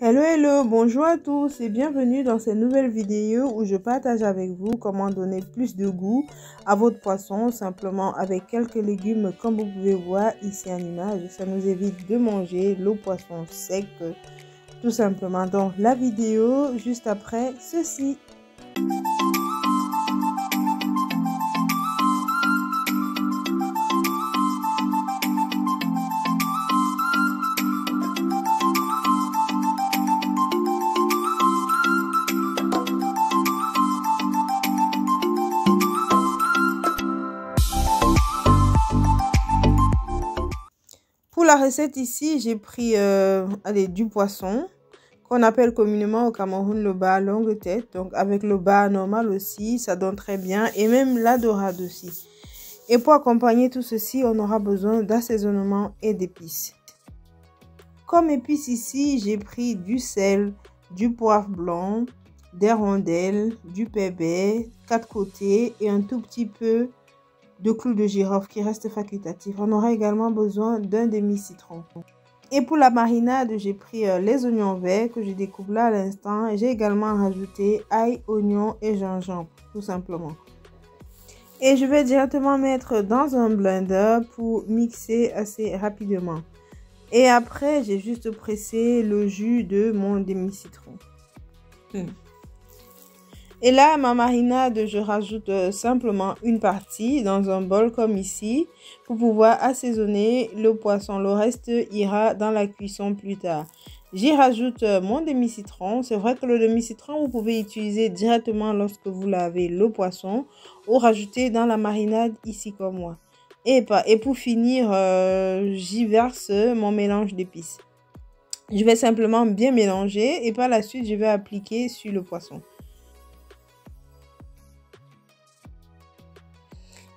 Hello, hello, bonjour à tous et bienvenue dans cette nouvelle vidéo où je partage avec vous comment donner plus de goût à votre poisson simplement avec quelques légumes comme vous pouvez voir ici en image. Ça nous évite de manger le poisson sec tout simplement. Donc la vidéo juste après ceci. Pour la recette ici, j'ai pris du poisson qu'on appelle communément au Cameroun le bar longue tête. Donc avec le bar normal aussi, ça donne très bien. Et même la dorade aussi. Et pour accompagner tout ceci, on aura besoin d'assaisonnement et d'épices. Comme épices ici, j'ai pris du sel, du poivre blanc, des rondelles, du pépé, 4 côtés et un tout petit peu de clous de girofle qui reste facultatif. On aura également besoin d'un demi-citron. Et pour la marinade, j'ai pris les oignons verts que je découpe là à l'instant. J'ai également rajouté ail, oignon et gingembre, tout simplement. Et je vais directement mettre dans un blender pour mixer assez rapidement. Et après, j'ai juste pressé le jus de mon demi-citron. Et là, ma marinade, je rajoute simplement une partie dans un bol comme ici pour pouvoir assaisonner le poisson. Le reste ira dans la cuisson plus tard. J'y rajoute mon demi-citron. C'est vrai que le demi-citron, vous pouvez utiliser directement lorsque vous lavez le poisson ou rajouter dans la marinade ici comme moi. Et pour finir, j'y verse mon mélange d'épices. Je vais simplement bien mélanger et par la suite, je vais appliquer sur le poisson.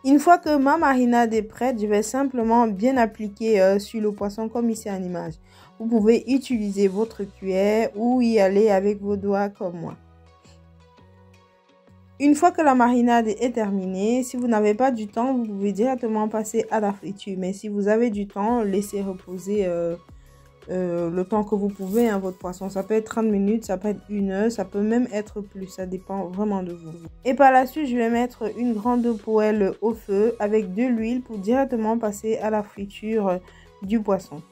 Une fois que ma marinade est prête, je vais simplement bien appliquer sur le poisson comme ici en image. Vous pouvez utiliser votre cuillère ou y aller avec vos doigts comme moi. Une fois que la marinade est terminée, si vous n'avez pas du temps, vous pouvez directement passer à la friture. Mais si vous avez du temps, laissez reposer le temps que vous pouvez votre poisson. Ça peut être 30 minutes, ça peut être 1 heure, ça peut même être plus. Ça dépend vraiment de vous. Et par la suite, je vais mettre une grande poêle au feu avec de l'huile pour directement passer à la friture du poisson.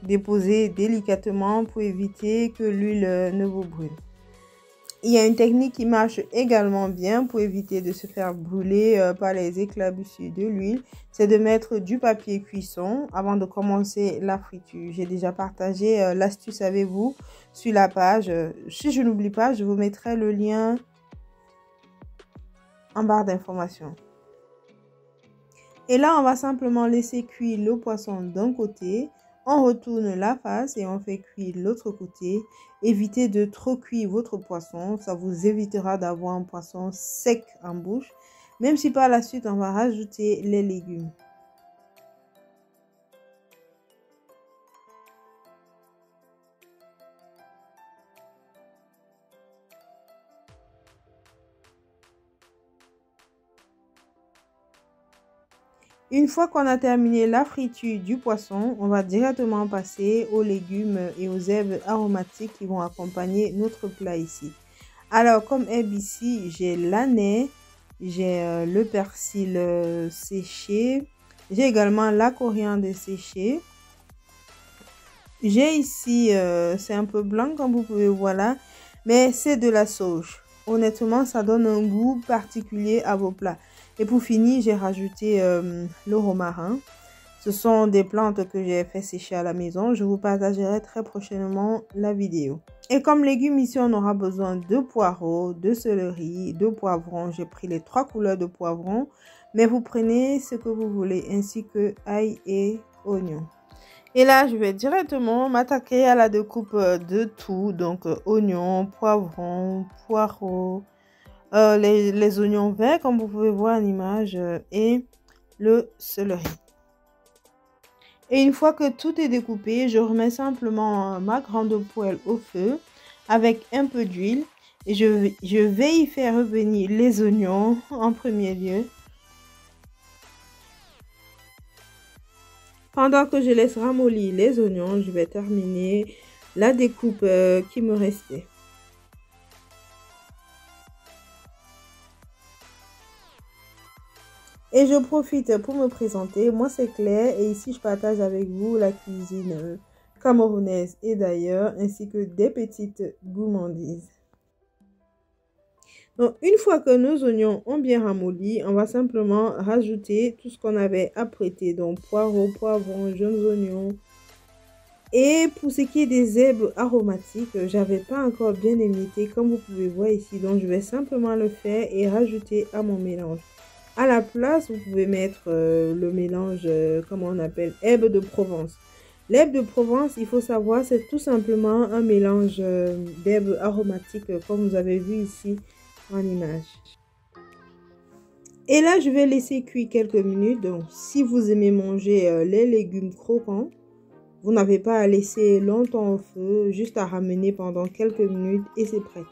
Déposez délicatement pour éviter que l'huile ne vous brûle. Il y a une technique qui marche également bien pour éviter de se faire brûler par les éclaboussures de l'huile. C'est de mettre du papier cuisson avant de commencer la friture. J'ai déjà partagé l'astuce avec vous sur la page. Si je n'oublie pas, je vous mettrai le lien en barre d'informations. Et là, on va simplement laisser cuire le poisson d'un côté. On retourne la face et on fait cuire l'autre côté. Évitez de trop cuire votre poisson. Ça vous évitera d'avoir un poisson sec en bouche. Même si par la suite, on va rajouter les légumes. Une fois qu'on a terminé la friture du poisson, on va directement passer aux légumes et aux herbes aromatiques qui vont accompagner notre plat ici. Alors, comme herbe ici, j'ai l'anet, j'ai le persil séché, j'ai également la coriandre séchée. J'ai ici, c'est un peu blanc comme vous pouvez voir là, mais c'est de la sauge. Honnêtement, ça donne un goût particulier à vos plats. Et pour finir, j'ai rajouté le romarin. Ce sont des plantes que j'ai fait sécher à la maison. Je vous partagerai très prochainement la vidéo. Et comme légumes ici, on aura besoin de poireaux, de céleri, de poivrons. J'ai pris les 3 couleurs de poivrons. Mais vous prenez ce que vous voulez, ainsi que ail et oignon. Et là, je vais directement m'attaquer à la découpe de tout. Donc, oignons, poivrons, poireaux, les oignons verts, comme vous pouvez voir en image, et le céleri. Et une fois que tout est découpé, je remets simplement ma grande poêle au feu avec un peu d'huile. Et je vais y faire revenir les oignons en premier lieu. Pendant que je laisse ramollir les oignons, je vais terminer la découpe qui me restait. Et je profite pour me présenter. Moi, c'est Claire et ici, je partage avec vous la cuisine camerounaise et d'ailleurs, ainsi que des petites gourmandises. Donc, une fois que nos oignons ont bien ramolli, on va simplement rajouter tout ce qu'on avait apprêté. Donc, poireaux, poivrons, jaunes oignons. Et pour ce qui est des herbes aromatiques, j'avais pas encore bien émietté comme vous pouvez voir ici. Donc, je vais simplement le faire et rajouter à mon mélange. À la place, vous pouvez mettre le mélange, comment on appelle, herbes de Provence. L'herbe de Provence, il faut savoir, c'est tout simplement un mélange d'herbes aromatiques, comme vous avez vu ici en image. Et là, je vais laisser cuire quelques minutes. Donc, si vous aimez manger les légumes croquants, vous n'avez pas à laisser longtemps au feu, juste à ramener pendant quelques minutes et c'est prêt.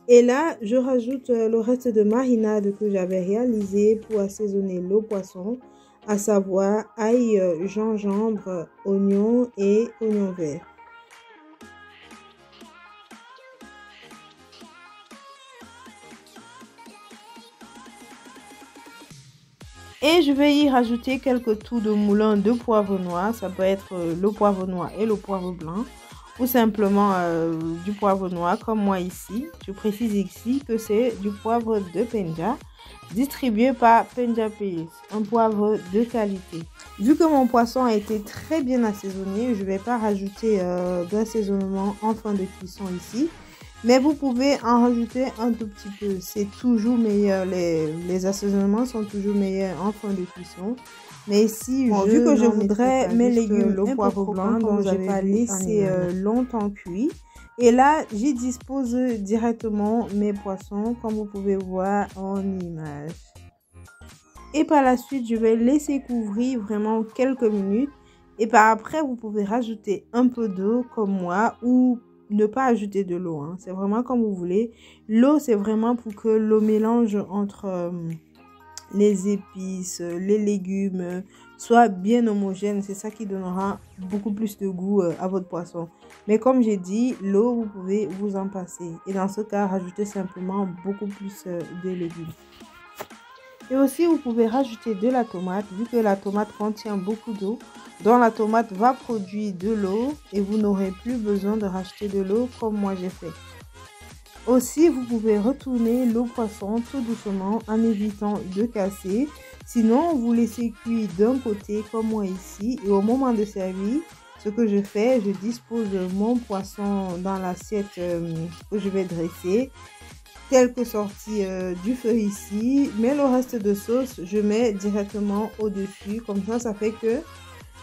Et là, je rajoute le reste de marinade que j'avais réalisé pour assaisonner le poisson, à savoir ail, gingembre, oignon et oignon vert. Et je vais y rajouter quelques tours de moulin de poivre noir. Ça peut être le poivre noir et le poivre blanc. Ou simplement du poivre noir comme moi ici. Je précise ici que c'est du poivre de Penja distribué par Penja Pays, un poivre de qualité. Vu que mon poisson a été très bien assaisonné, je ne vais pas rajouter d'assaisonnement en fin de cuisson ici. Mais vous pouvez en rajouter un tout petit peu. C'est toujours meilleur. Les assaisonnements sont toujours meilleurs en fin de cuisson. Mais ici, vu que je voudrais mes légumes, le poivre blanc, donc je vais pas laisser longtemps cuit. Et là, j'y dispose directement mes poissons, comme vous pouvez voir en image. Et par la suite, je vais laisser couvrir vraiment quelques minutes. Et par après, vous pouvez rajouter un peu d'eau comme moi ou ne pas ajouter de l'eau. Hein. C'est vraiment comme vous voulez. L'eau, c'est vraiment pour que le mélange entre les épices, les légumes soit bien homogène. C'est ça qui donnera beaucoup plus de goût à votre poisson. Mais comme j'ai dit, l'eau, vous pouvez vous en passer. Et dans ce cas, rajoutez simplement beaucoup plus de légumes. Et aussi, vous pouvez rajouter de la tomate, vu que la tomate contient beaucoup d'eau. Donc, la tomate va produire de l'eau et vous n'aurez plus besoin de racheter de l'eau comme moi j'ai fait. Aussi, vous pouvez retourner le poisson tout doucement en évitant de casser. Sinon, vous laissez cuire d'un côté comme moi ici. Et au moment de servir, ce que je fais, je dispose mon poisson dans l'assiette que je vais dresser. Tel que sorti du feu ici, mais le reste de sauce je mets directement au dessus, comme ça fait que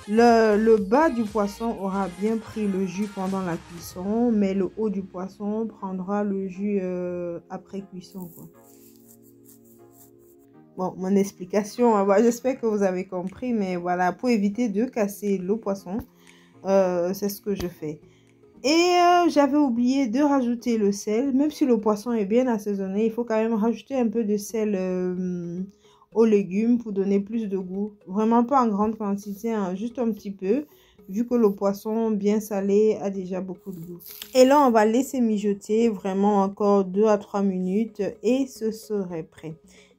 le bas du poisson aura bien pris le jus pendant la cuisson, mais le haut du poisson prendra le jus après cuisson quoi. Bon, mon explication, j'espère que vous avez compris, mais voilà, pour éviter de casser le poisson, c'est ce que je fais. Et j'avais oublié de rajouter le sel. Même si le poisson est bien assaisonné, il faut quand même rajouter un peu de sel aux légumes pour donner plus de goût. Vraiment pas en grande quantité, hein, juste un petit peu. Vu que le poisson bien salé a déjà beaucoup de goût. Et là, on va laisser mijoter vraiment encore 2 à 3 minutes et ce serait prêt.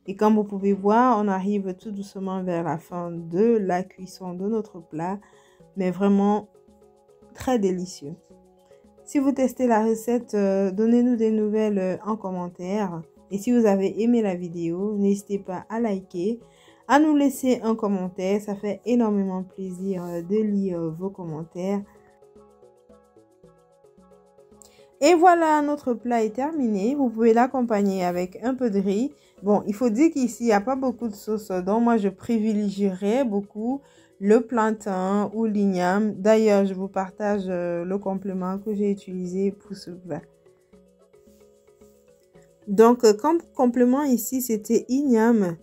Et comme vous pouvez voir, on arrive tout doucement vers la fin de la cuisson de notre plat. Mais vraiment très délicieux. Si vous testez la recette, donnez-nous des nouvelles en commentaire. Et si vous avez aimé la vidéo, n'hésitez pas à liker, à nous laisser un commentaire. Ça fait énormément plaisir de lire vos commentaires. Et voilà, notre plat est terminé. Vous pouvez l'accompagner avec un peu de riz. Bon, il faut dire qu'ici, il n'y a pas beaucoup de sauce. Donc, moi, je privilégierais beaucoup le plantain ou l'igname. D'ailleurs, je vous partage le complément que j'ai utilisé pour ce plat. Donc, comme complément ici, c'était igname.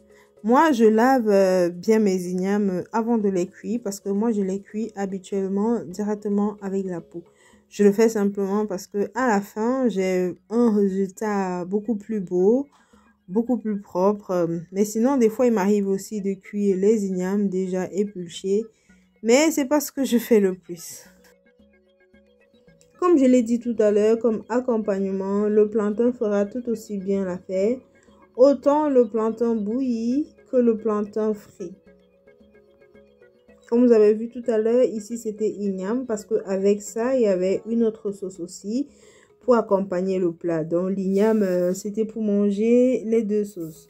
Moi, je lave bien mes ignames avant de les cuire parce que moi, je les cuis habituellement directement avec la peau. Je le fais simplement parce que à la fin, j'ai un résultat beaucoup plus beau, beaucoup plus propre. Mais sinon, des fois, il m'arrive aussi de cuire les ignames déjà épluchés. Mais c'est pas ce que je fais le plus. Comme je l'ai dit tout à l'heure, comme accompagnement, le plantain fera tout aussi bien l'affaire. Autant le plantain bouilli que le plantain frit. Comme vous avez vu tout à l'heure, ici c'était igname parce qu'avec ça, il y avait une autre sauce aussi pour accompagner le plat. Donc l'igname, c'était pour manger les deux sauces.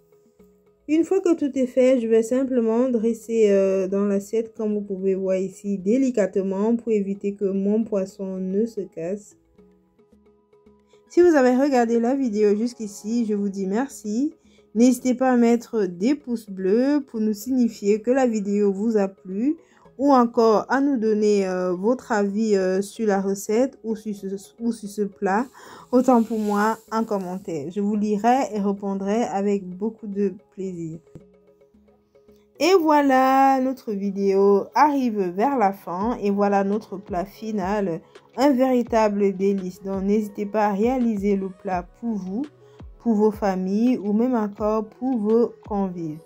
Une fois que tout est fait, je vais simplement dresser dans l'assiette, comme vous pouvez voir ici, délicatement pour éviter que mon poisson ne se casse. Si vous avez regardé la vidéo jusqu'ici, je vous dis merci. N'hésitez pas à mettre des pouces bleus pour nous signifier que la vidéo vous a plu ou encore à nous donner votre avis sur la recette ou sur ce plat. Autant pour moi en commentaire. Je vous lirai et répondrai avec beaucoup de plaisir. Et voilà, notre vidéo arrive vers la fin et voilà notre plat final, un véritable délice. Donc n'hésitez pas à réaliser le plat pour vous, pour vos familles ou même encore pour vos convives.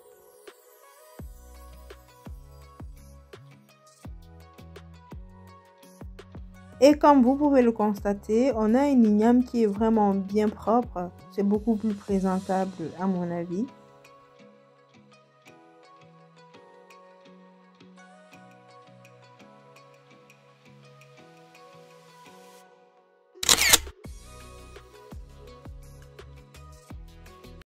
Et comme vous pouvez le constater, on a une igname qui est vraiment bien propre. C'est beaucoup plus présentable à mon avis.